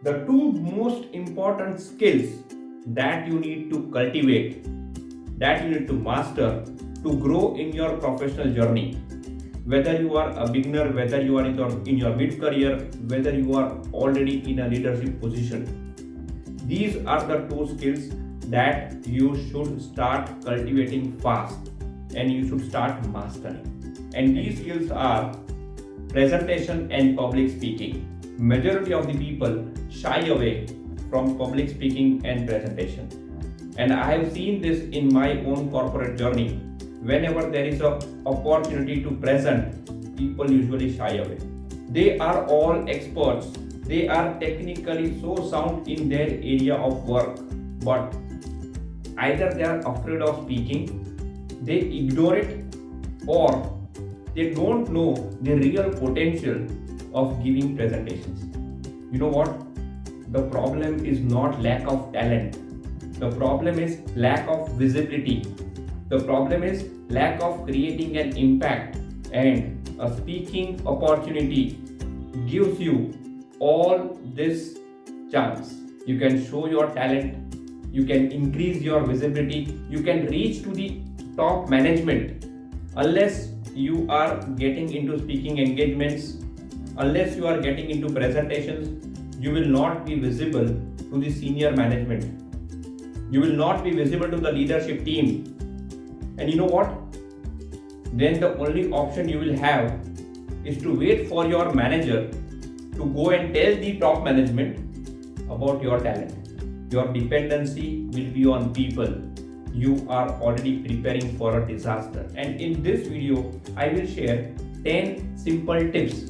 The two most important skills that you need to cultivate, that you need to master to grow in your professional journey. Whether you are a beginner, whether you are in your mid-career, whether you are already in a leadership position, these are the two skills that you should start cultivating fast and you should start mastering. And these skills are presentation and public speaking. Majority of the people shy away from public speaking and presentation. And I have seen this in my own corporate journey. Whenever there is an opportunity to present, people usually shy away. They are all experts. They are technically so sound in their area of work, but either they are afraid of speaking, they ignore it, or they don't know the real potential of giving presentations. You know what? The problem is not lack of talent. The problem is lack of visibility. The problem is lack of creating an impact, and a speaking opportunity gives you all this chance. You can show your talent, you can increase your visibility, you can reach to the top management. Unless you are getting into speaking engagements, unless you are getting into presentations, you will not be visible to the senior management. You will not be visible to the leadership team. And you know what? Then the only option you will have is to wait for your manager to go and tell the top management about your talent. Your dependency will be on people. You are already preparing for a disaster. And in this video, I will share 10 simple tips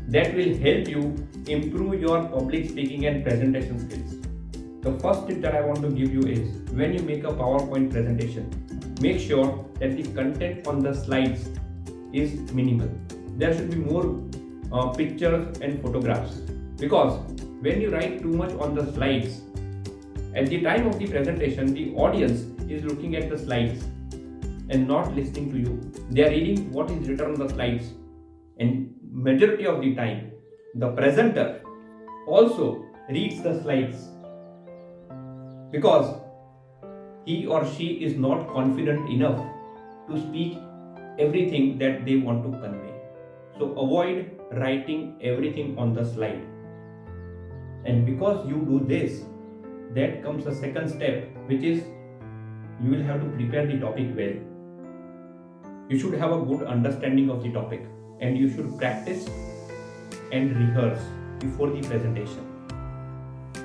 that will help you improve your public speaking and presentation skills. The first tip that I want to give you is, when you make a PowerPoint presentation, make sure that the content on the slides is minimal. There should be more pictures and photographs, because when you write too much on the slides, at the time of the presentation, the audience is looking at the slides and not listening to you. They are reading what is written on the slides, and majority of the time, the presenter also reads the slides because he or she is not confident enough to speak everything that they want to convey. So avoid writing everything on the slide. And because you do this, that comes the second step, which is you will have to prepare the topic well. You should have a good understanding of the topic, and you should practice and rehearse before the presentation.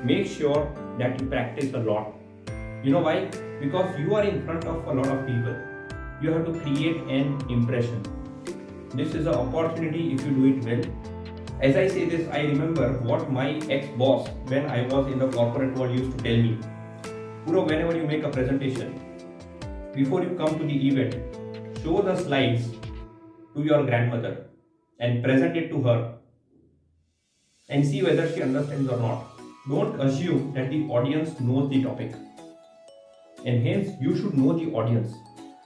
Make sure that you practice a lot. You know why? Because you are in front of a lot of people. You have to create an impression. This is an opportunity if you do it well. As I say this, I remember what my ex-boss, when I was in the corporate world, used to tell me. Purav, whenever you make a presentation, before you come to the event, show the slides to your grandmother and present it to her and see whether she understands or not. Don't assume that the audience knows the topic. And hence, you should know the audience.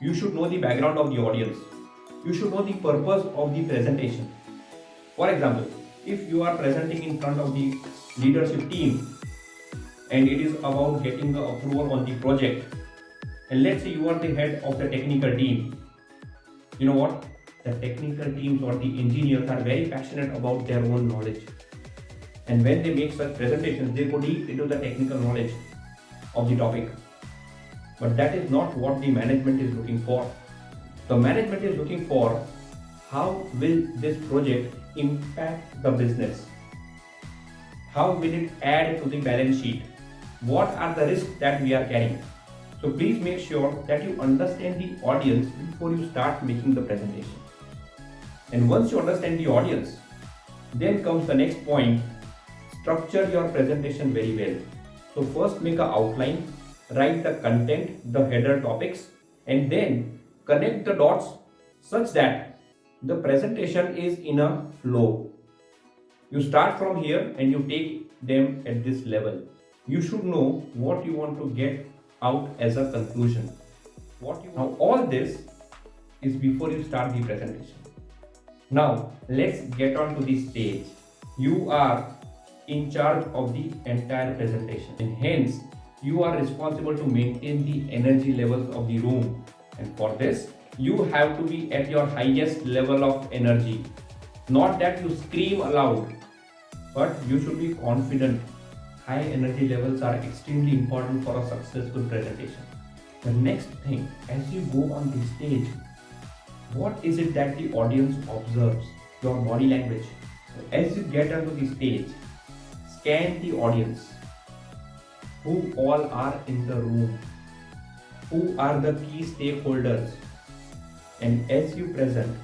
You should know the background of the audience. You should know the purpose of the presentation. For example, if you are presenting in front of the leadership team and it is about getting the approval on the project, and let's say you are the head of the technical team, you know what? The technical teams or the engineers are very passionate about their own knowledge. And when they make such presentations, they go deep into the technical knowledge of the topic. But that is not what the management is looking for. The management is looking for, how will this project impact the business? How will it add to the balance sheet? What are the risks that we are carrying? So please make sure that you understand the audience before you start making the presentation. And once you understand the audience, then comes the next point: structure your presentation very well. So first make an outline, write the content, the header topics, and then connect the dots such that the presentation is in a flow. You start from here and you take them at this level. You should know what you want to get out as a conclusion. Now all this is before you start the presentation. Now let's get on to the stage. You are in charge of the entire presentation, and hence you are responsible to maintain the energy levels of the room. And for this, you have to be at your highest level of energy. Not that you scream aloud, but you should be confident. High energy levels are extremely important for a successful presentation. The next thing, as you go on the stage, what is it that the audience observes? Your body language. So as you get onto the stage, scan the audience. Who all are in the room? Who are the key stakeholders? And as you present,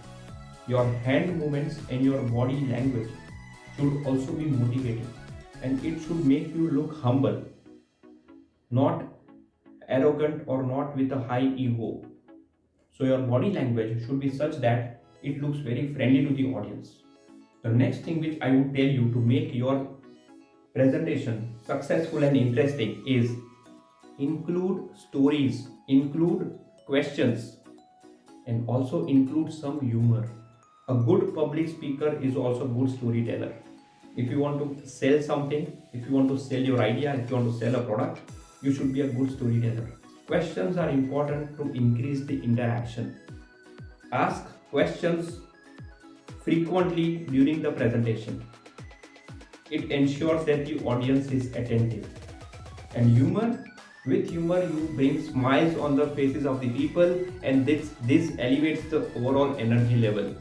your hand movements and your body language should also be motivating, and it should make you look humble, not arrogant or not with a high ego. So your body language should be such that it looks very friendly to the audience. The next thing which I would tell you to make your presentation successful and interesting is include stories, include questions, and also include some humor. A good public speaker is also a good storyteller. If you want to sell something, if you want to sell your idea, if you want to sell a product, you should be a good storyteller. Questions are important to increase the interaction. Ask questions frequently during the presentation. It ensures that the audience is attentive. And humor, with humor you bring smiles on the faces of the people, and this elevates the overall energy level.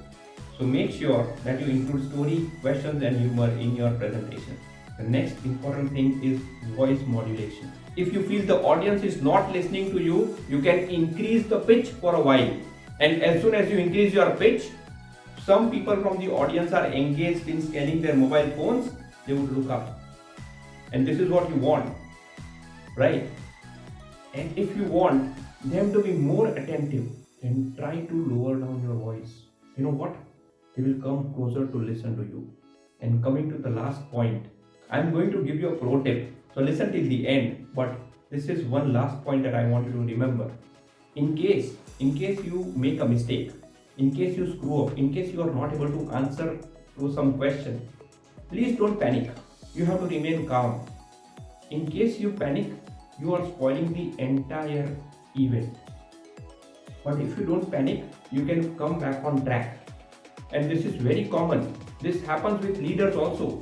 So make sure that you include story, questions and humor in your presentation. The next important thing is voice modulation. If you feel the audience is not listening to you, you can increase the pitch for a while. And as soon as you increase your pitch, some people from the audience are engaged in scanning their mobile phones, they would look up. And this is what you want, right? And if you want them to be more attentive, then try to lower down your voice. You know what? They will come closer to listen to you. And coming to the last point, I'm going to give you a pro tip. So listen till the end, but this is one last point that I want you to remember. In case you make a mistake, in case you screw up, in case you are not able to answer to some question, please don't panic. You have to remain calm. In case you panic, you are spoiling the entire event. But if you don't panic, you can come back on track. And this is very common. This happens with leaders also.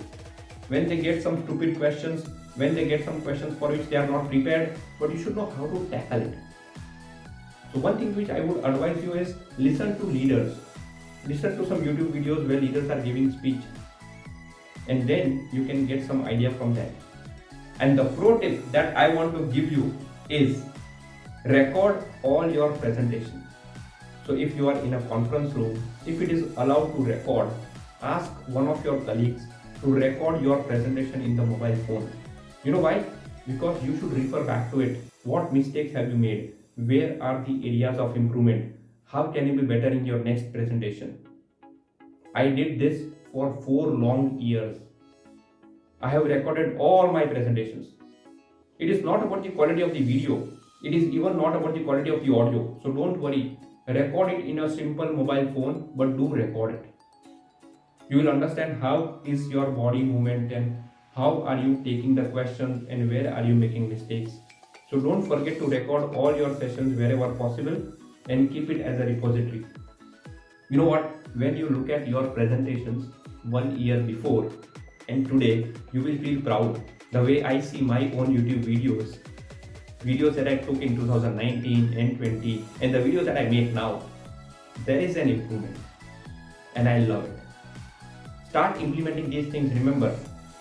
When they get some stupid questions, when they get some questions for which they are not prepared, but you should know how to tackle it. So one thing which I would advise you is listen to leaders. Listen to some YouTube videos where leaders are giving speech. And then you can get some idea from that. And the pro tip that I want to give you is record all your presentations. So if you are in a conference room, if it is allowed to record, ask one of your colleagues to record your presentation in the mobile phone. You know why? Because you should refer back to it. What mistakes have you made? Where are the areas of improvement? How can you be better in your next presentation? I did this for 4 long years. I have recorded all my presentations. It is not about the quality of the video. It is even not about the quality of the audio. So don't worry. Record it in a simple mobile phone, but do record it. You will understand how is your body movement and how are you taking the questions and where are you making mistakes. So don't forget to record all your sessions wherever possible and keep it as a repository. You know what? When you look at your presentations 1 year before and today, you will feel proud. The way I see my own YouTube videos that I took in 2019 and 20 and the videos that I make now, there is an improvement and I love it. Start implementing these things. Remember,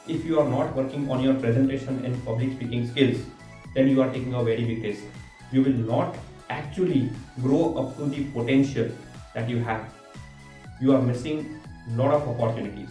if you are not working on your presentation and public speaking skills, then you are taking a very big risk. You will not actually grow up to the potential that you have. You are missing a lot of opportunities.